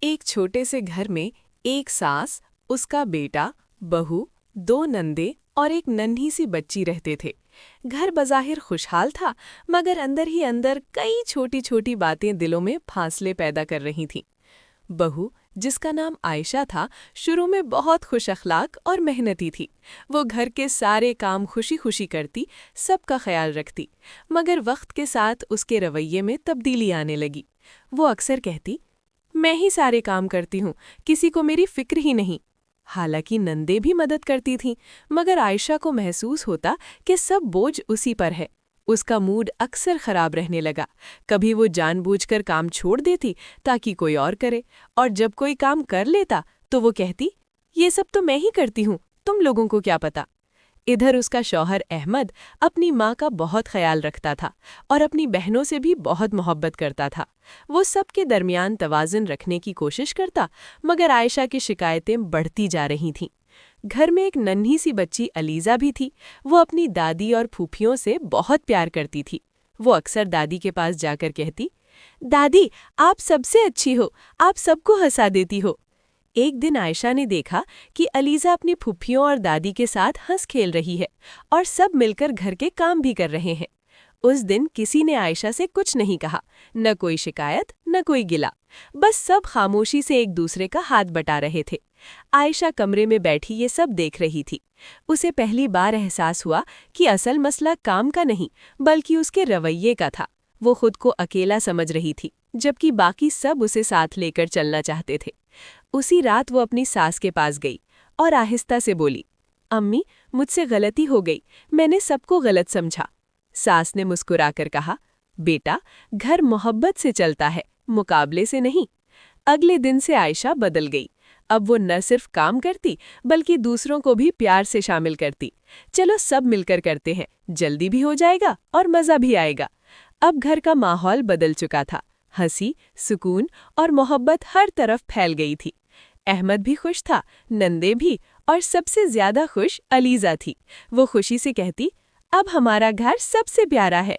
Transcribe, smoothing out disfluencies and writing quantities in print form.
एक छोटे से घर में एक सास, उसका बेटा, बहू, दो नंदे और एक नन्ही सी बच्ची रहते थे। घर बज़ाहिर खुशहाल था, मगर अंदर ही अंदर कई छोटी छोटी बातें दिलों में फासले पैदा कर रही थीं। बहू, जिसका नाम आयशा था, शुरू में बहुत खुश अखलाक और मेहनती थी। वो घर के सारे काम खुशी खुशी करती, सबका ख्याल रखती। मगर वक्त के साथ उसके रवैये में तब्दीली आने लगी। वो अक्सर कहती, मैं ही सारे काम करती हूँ, किसी को मेरी फिक्र ही नहीं। हालांकि नंदे भी मदद करती थीं, मगर आयशा को महसूस होता कि सब बोझ उसी पर है। उसका मूड अक्सर खराब रहने लगा। कभी वो जानबूझकर काम छोड़ देती ताकि कोई और करे, और जब कोई काम कर लेता तो वो कहती, ये सब तो मैं ही करती हूँ, तुम लोगों को क्या पता। इधर उसका शौहर अहमद अपनी माँ का बहुत ख्याल रखता था और अपनी बहनों से भी बहुत मोहब्बत करता था। वो सबके दरमियान तवाज़ुन रखने की कोशिश करता, मगर आयशा की शिकायतें बढ़ती जा रही थीं। घर में एक नन्ही सी बच्ची अलीज़ा भी थी। वो अपनी दादी और फूफियों से बहुत प्यार करती थी। वो अक्सर दादी के पास जाकर कहती, दादी, आप सबसे अच्छी हो, आप सबको हंसा देती हो। एक दिन आयशा ने देखा कि अलीज़ा अपनी फुफ्फियों और दादी के साथ हंस खेल रही है और सब मिलकर घर के काम भी कर रहे हैं। उस दिन किसी ने आयशा से कुछ नहीं कहा, न कोई शिकायत न कोई गिला। बस सब खामोशी से एक दूसरे का हाथ बटा रहे थे। आयशा कमरे में बैठी ये सब देख रही थी। उसे पहली बार एहसास हुआ कि असल मसला काम का नहीं, बल्कि उसके रवैये का था। वो खुद को अकेला समझ रही थी, जबकि बाकी सब उसे साथ लेकर चलना चाहते थे। उसी रात वो अपनी सास के पास गई और आहिस्ता से बोली, अम्मी, मुझसे गलती हो गई, मैंने सबको गलत समझा। सास ने मुस्कुराकर कहा, बेटा, घर मोहब्बत से चलता है, मुकाबले से नहीं। अगले दिन से आयशा बदल गई। अब वो न सिर्फ काम करती, बल्कि दूसरों को भी प्यार से शामिल करती। चलो सब मिलकर करते हैं, जल्दी भी हो जाएगा और मज़ा भी आएगा। अब घर का माहौल बदल चुका था। हंसी, सुकून और मोहब्बत हर तरफ फैल गई थी। अहमद भी खुश था, नंदे भी, और सबसे ज्यादा खुश अलीज़ा थी। वो खुशी से कहती, अब हमारा घर सबसे प्यारा है।